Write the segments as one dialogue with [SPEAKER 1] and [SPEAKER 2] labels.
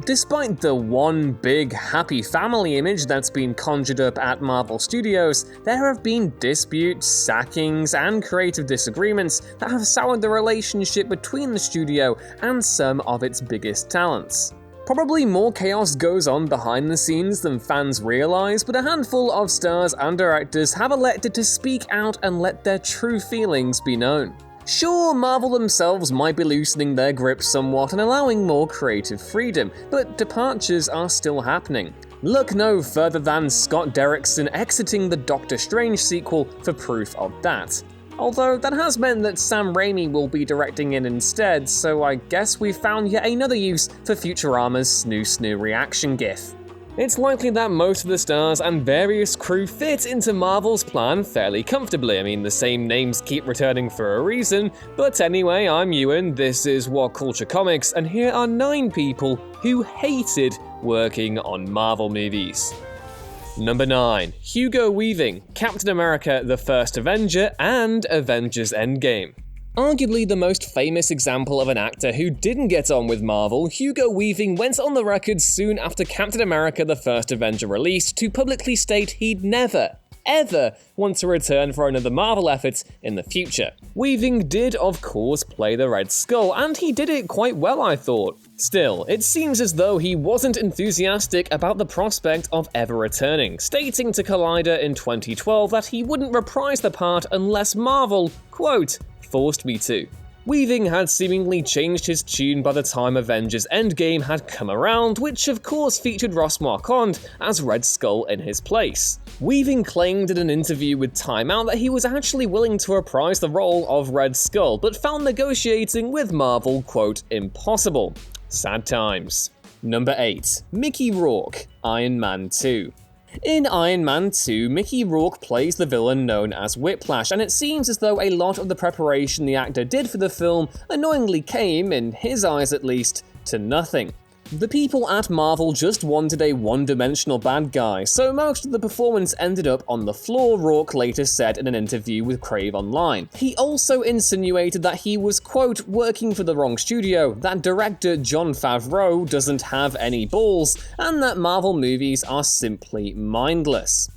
[SPEAKER 1] Despite the one big happy family image that's been conjured up at Marvel Studios, there have been disputes, sackings, and creative disagreements that have soured the relationship between the studio and some of its biggest talents. Probably more chaos goes on behind the scenes than fans realize, but a handful of stars and directors have elected to speak out and let their true feelings be known. Sure, Marvel themselves might be loosening their grip somewhat and allowing more creative freedom, but departures are still happening. Look no further than Scott Derrickson exiting the Doctor Strange sequel for proof of that. Although that has meant that Sam Raimi will be directing it instead, so I guess we've found yet another use for Futurama's snoo snoo reaction gif. It's likely that most of the stars and various crew fit into Marvel's plan fairly comfortably. I mean, the same names keep returning for a reason. But anyway, I'm Ewan, this is What Culture Comics, and here are 9 people who hated working on Marvel movies. Number 9. Hugo Weaving, Captain America: The First Avenger and Avengers: Endgame. Arguably the most famous example of an actor who didn't get on with Marvel, Hugo Weaving went on the record soon after Captain America: The First Avenger released to publicly state he'd never, ever want to return for another Marvel effort in the future. Weaving did, of course, play the Red Skull, and he did it quite well, I thought. Still, it seems as though he wasn't enthusiastic about the prospect of ever returning, stating to Collider in 2012 that he wouldn't reprise the part unless Marvel, quote, forced me to. Weaving had seemingly changed his tune by the time Avengers: Endgame had come around, which of course featured Ross Marquand as Red Skull in his place. Weaving claimed in an interview with Time Out that he was actually willing to reprise the role of Red Skull, but found negotiating with Marvel, quote, impossible. Sad times. Number 8. Mickey Rourke, Iron Man 2. In Iron Man 2, Mickey Rourke plays the villain known as Whiplash, and it seems as though a lot of the preparation the actor did for the film annoyingly came, in his eyes at least, to nothing. The people at Marvel just wanted a one-dimensional bad guy, so most of the performance ended up on the floor, Rourke later said in an interview with Crave Online. He also insinuated that he was, quote, working for the wrong studio, that director Jon Favreau doesn't have any balls, and that Marvel movies are simply mindless.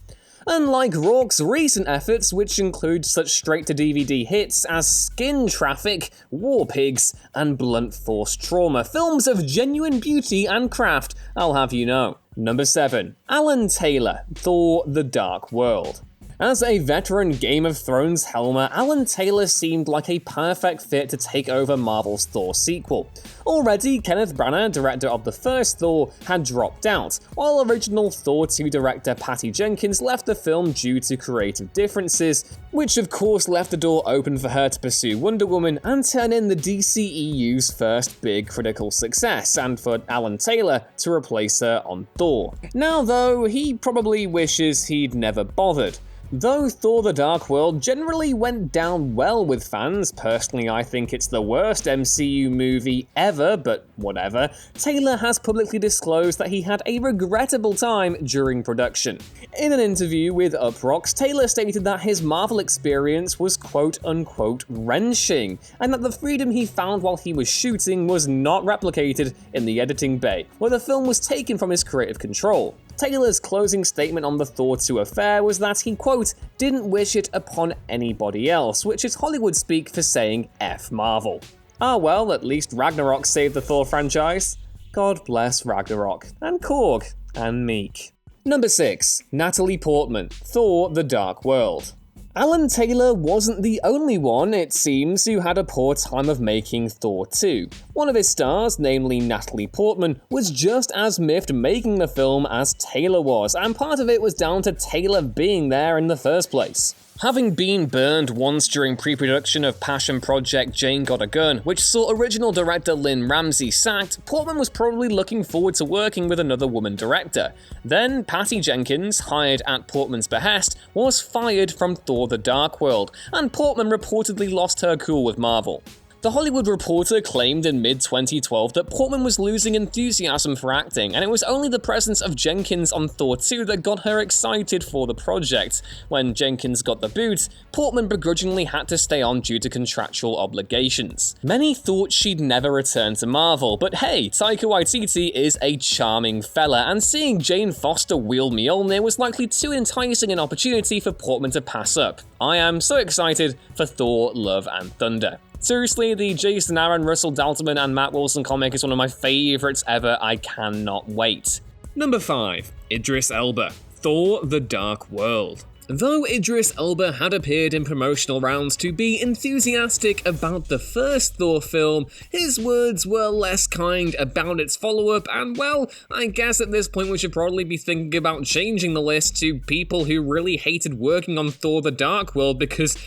[SPEAKER 1] Unlike Rourke's recent efforts, which include such straight-to-DVD hits as Skin Traffic, War Pigs, and Blunt Force Trauma, films of genuine beauty and craft, I'll have you know. Number 7. Alan Taylor, Thor: The Dark World. As a veteran Game of Thrones helmer, Alan Taylor seemed like a perfect fit to take over Marvel's Thor sequel. Already, Kenneth Branagh, director of the first Thor, had dropped out, while original Thor 2 director Patty Jenkins left the film due to creative differences, which of course left the door open for her to pursue Wonder Woman and turn in the DCEU's first big critical success, and for Alan Taylor to replace her on Thor. Now though, he probably wishes he'd never bothered. Though Thor: The Dark World generally went down well with fans, personally I think it's the worst MCU movie ever, but whatever, Taylor has publicly disclosed that he had a regrettable time during production. In an interview with Uproxx, Taylor stated that his Marvel experience was quote-unquote wrenching, and that the freedom he found while he was shooting was not replicated in the editing bay, where the film was taken from his creative control. Taylor's closing statement on the Thor 2 affair was that he, quote, didn't wish it upon anybody else, which is Hollywood speak for saying F Marvel. Ah well, at least Ragnarok saved the Thor franchise. God bless Ragnarok, and Korg, and Meek. Number 6. Natalie Portman, Thor: The Dark World. Alan Taylor wasn't the only one, it seems, who had a poor time of making Thor 2. One of his stars, namely Natalie Portman, was just as miffed making the film as Taylor was, and part of it was down to Taylor being there in the first place. Having been burned once during pre-production of passion project Jane Got a Gun, which saw original director Lynn Ramsey sacked, Portman was probably looking forward to working with another woman director. Then Patty Jenkins, hired at Portman's behest, was fired from Thor: The Dark World, and Portman reportedly lost her cool with Marvel. The Hollywood Reporter claimed in mid-2012 that Portman was losing enthusiasm for acting, and it was only the presence of Jenkins on Thor 2 that got her excited for the project. When Jenkins got the boot, Portman begrudgingly had to stay on due to contractual obligations. Many thought she'd never return to Marvel, but hey, Taika Waititi is a charming fella, and seeing Jane Foster wield Mjolnir was likely too enticing an opportunity for Portman to pass up. I am so excited for Thor: Love and Thunder. Seriously, the Jason Aaron, Russell Dalton, and Matt Wilson comic is one of my favourites ever. I cannot wait. Number 5. Idris Elba, Thor: The Dark World. Though Idris Elba had appeared in promotional rounds to be enthusiastic about the first Thor film, his words were less kind about its follow-up, and well, I guess at this point we should probably be thinking about changing the list to people who really hated working on Thor: The Dark World, because,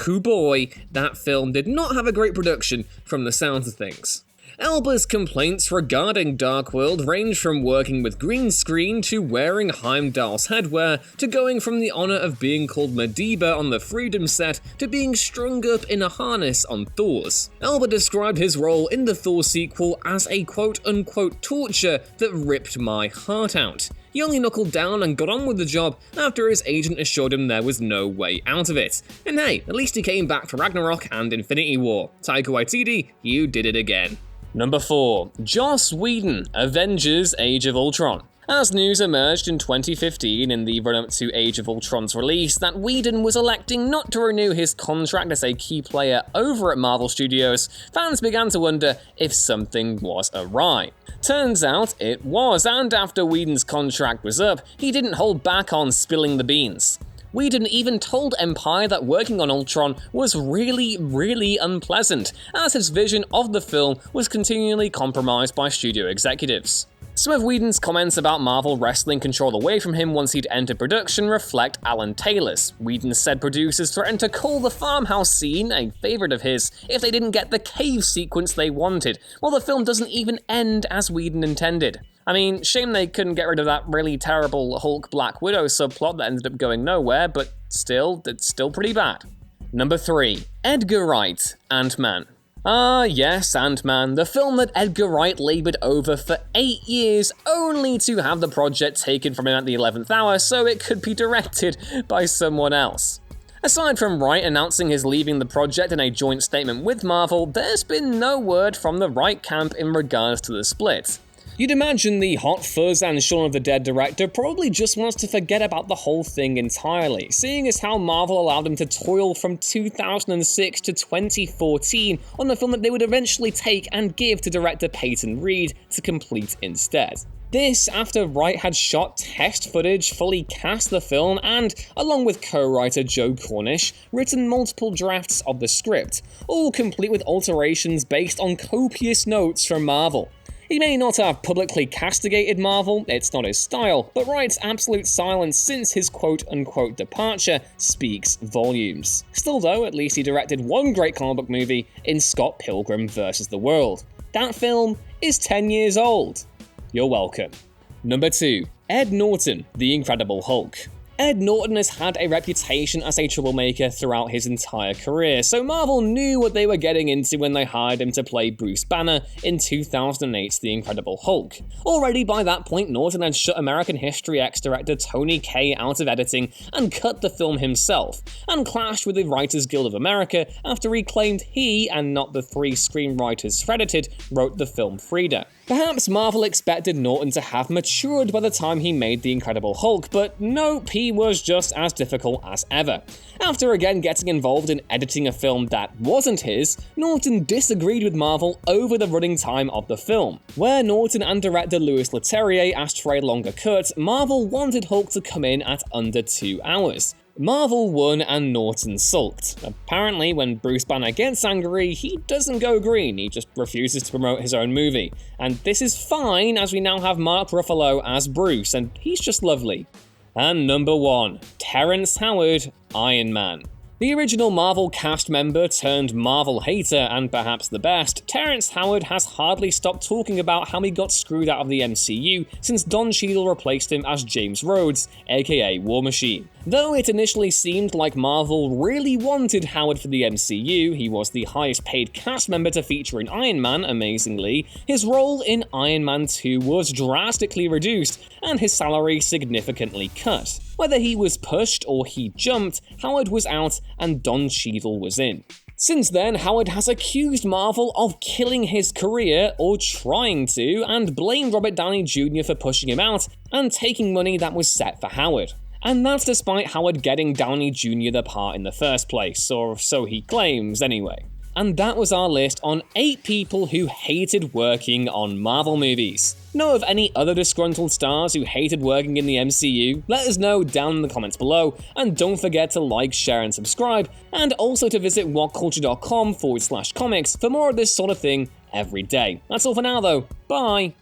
[SPEAKER 1] oh boy, that film did not have a great production from the sounds of things. Elba's complaints regarding Dark World range from working with green screen to wearing Heimdall's headwear, to going from the honour of being called Medivh on the Freedom set to being strung up in a harness on Thor's. Elba described his role in the Thor sequel as a quote-unquote torture that ripped my heart out. He only knuckled down and got on with the job after his agent assured him there was no way out of it. And hey, at least he came back for Ragnarok and Infinity War. Taika Waititi, you did it again. Number 4. Joss Whedon, Avengers: Age of Ultron. As news emerged in 2015 in the run-up to Age of Ultron's release that Whedon was electing not to renew his contract as a key player over at Marvel Studios, fans began to wonder if something was awry. Turns out it was, and after Whedon's contract was up, he didn't hold back on spilling the beans. Whedon even told Empire that working on Ultron was really unpleasant, as his vision of the film was continually compromised by studio executives. Some of Whedon's comments about Marvel wresting control away from him once he'd entered production reflect Alan Taylor's. Whedon said producers threatened to call the farmhouse scene, a favourite of his, if they didn't get the cave sequence they wanted, while the film doesn't even end as Whedon intended. I mean, shame they couldn't get rid of that really terrible Hulk Black Widow subplot that ended up going nowhere, but still, it's still pretty bad. Number 3. Edgar Wright, Ant-Man. Ah yes, Ant-Man, the film that Edgar Wright laboured over for 8 years, only to have the project taken from him at the 11th hour so it could be directed by someone else. Aside from Wright announcing his leaving the project in a joint statement with Marvel, there's been no word from the Wright camp in regards to the split. You'd imagine the Hot Fuzz and Shaun of the Dead director probably just wants to forget about the whole thing entirely, seeing as how Marvel allowed him to toil from 2006 to 2014 on the film that they would eventually take and give to director Peyton Reed to complete instead. This after Wright had shot test footage, fully cast the film, and, along with co-writer Joe Cornish, written multiple drafts of the script, all complete with alterations based on copious notes from Marvel. He may not have publicly castigated Marvel, it's not his style, but Wright's absolute silence since his quote-unquote departure speaks volumes. Still though, at least he directed one great comic book movie in Scott Pilgrim vs. the World. That film is 10 years old. You're welcome. Number 2. Ed Norton, The Incredible Hulk. Ed Norton has had a reputation as a troublemaker throughout his entire career, so Marvel knew what they were getting into when they hired him to play Bruce Banner in 2008's The Incredible Hulk. Already by that point, Norton had shut American History X director Tony Kaye out of editing and cut the film himself, and clashed with the Writers Guild of America after he claimed he, and not the 3 screenwriters credited, wrote the film Frida. Perhaps Marvel expected Norton to have matured by the time he made The Incredible Hulk, but nope, he was just as difficult as ever. After again getting involved in editing a film that wasn't his, Norton disagreed with Marvel over the running time of the film. Where Norton and director Louis Leterrier asked for a longer cut, Marvel wanted Hulk to come in at under 2 hours. Marvel won and Norton sulked. Apparently, when Bruce Banner gets angry, he doesn't go green, he just refuses to promote his own movie. And this is fine, as we now have Mark Ruffalo as Bruce, and he's just lovely. And number 1, Terrence Howard, Iron Man. The original Marvel cast member turned Marvel hater, and perhaps the best, Terrence Howard has hardly stopped talking about how he got screwed out of the MCU since Don Cheadle replaced him as James Rhodes, aka War Machine. Though it initially seemed like Marvel really wanted Howard for the MCU, he was the highest paid cast member to feature in Iron Man, amazingly, his role in Iron Man 2 was drastically reduced, and his salary significantly cut. Whether he was pushed or he jumped, Howard was out and Don Cheadle was in. Since then, Howard has accused Marvel of killing his career, or trying to, and blamed Robert Downey Jr. for pushing him out and taking money that was set for Howard. And that's despite Howard getting Downey Jr. the part in the first place, or so he claims anyway. And that was our list on 8 people who hated working on Marvel movies. Know of any other disgruntled stars who hated working in the MCU? Let us know down in the comments below, and don't forget to like, share, and subscribe, and also to visit whatculture.com/comics for more of this sort of thing every day. That's all for now though, bye!